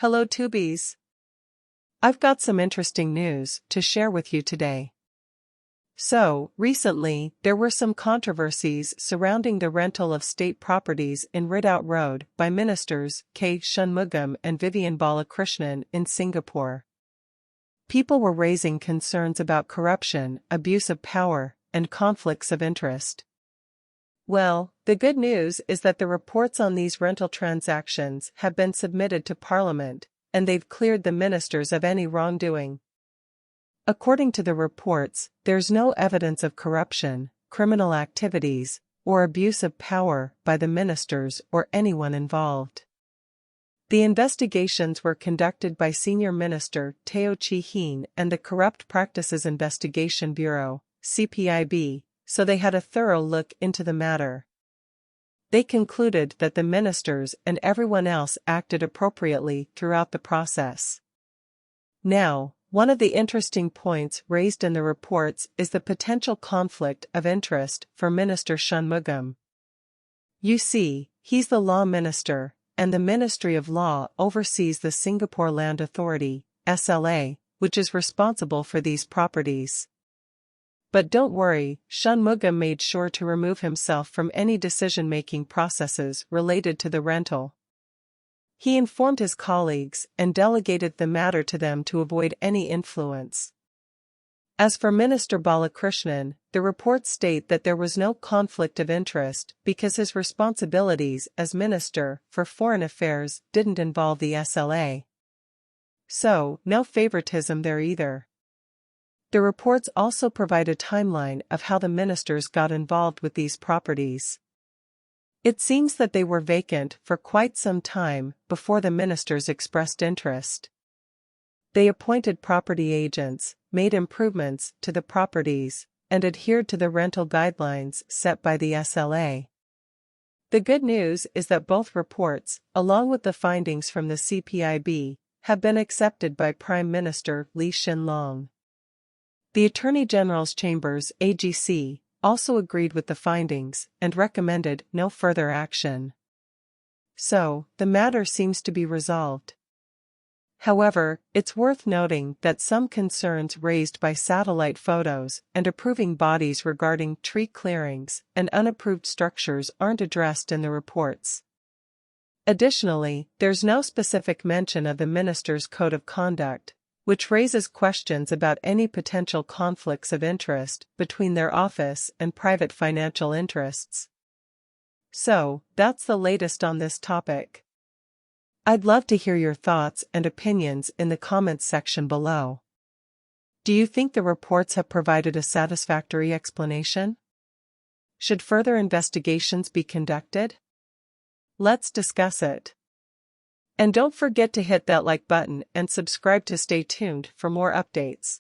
Hello Tubies! I've got some interesting news to share with you today. So, recently, there were some controversies surrounding the rental of state properties in Ridout Road by Ministers Minister Shanmugam and Balakrishnan in Singapore. People were raising concerns about corruption, abuse of power, and conflicts of interest. Well, the good news is that the reports on these rental transactions have been submitted to Parliament, and they've cleared the ministers of any wrongdoing. According to the reports, there's no evidence of corruption, criminal activities, or abuse of power by the ministers or anyone involved. The investigations were conducted by Senior Minister Chee Hean and the Corrupt Practices Investigation Bureau, CPIB, so they had a thorough look into the matter. They concluded that the ministers and everyone else acted appropriately throughout the process. Now, one of the interesting points raised in the reports is the potential conflict of interest for Minister Shanmugam. You see, he's the law minister, and the Ministry of Law oversees the Singapore Land Authority, SLA, which is responsible for these properties. But don't worry, Shanmugam made sure to remove himself from any decision-making processes related to the rental. He informed his colleagues and delegated the matter to them to avoid any influence. As for Minister Balakrishnan, the reports state that there was no conflict of interest because his responsibilities as Minister for Foreign Affairs didn't involve the SLA. So, no favoritism there either. The reports also provide a timeline of how the ministers got involved with these properties. It seems that they were vacant for quite some time before the ministers expressed interest. They appointed property agents, made improvements to the properties, and adhered to the rental guidelines set by the SLA. The good news is that both reports, along with the findings from the CPIB, have been accepted by Prime Minister Lee Hsien Loong. The Attorney General's Chambers (AGC) also agreed with the findings and recommended no further action. So, the matter seems to be resolved. However, it's worth noting that some concerns raised by satellite photos and approving bodies regarding tree clearings and unapproved structures aren't addressed in the reports. Additionally, there's no specific mention of the minister's code of conduct, which raises questions about any potential conflicts of interest between their office and private financial interests. So, that's the latest on this topic. I'd love to hear your thoughts and opinions in the comments section below. Do you think the reports have provided a satisfactory explanation? Should further investigations be conducted? Let's discuss it. And don't forget to hit that like button and subscribe to stay tuned for more updates.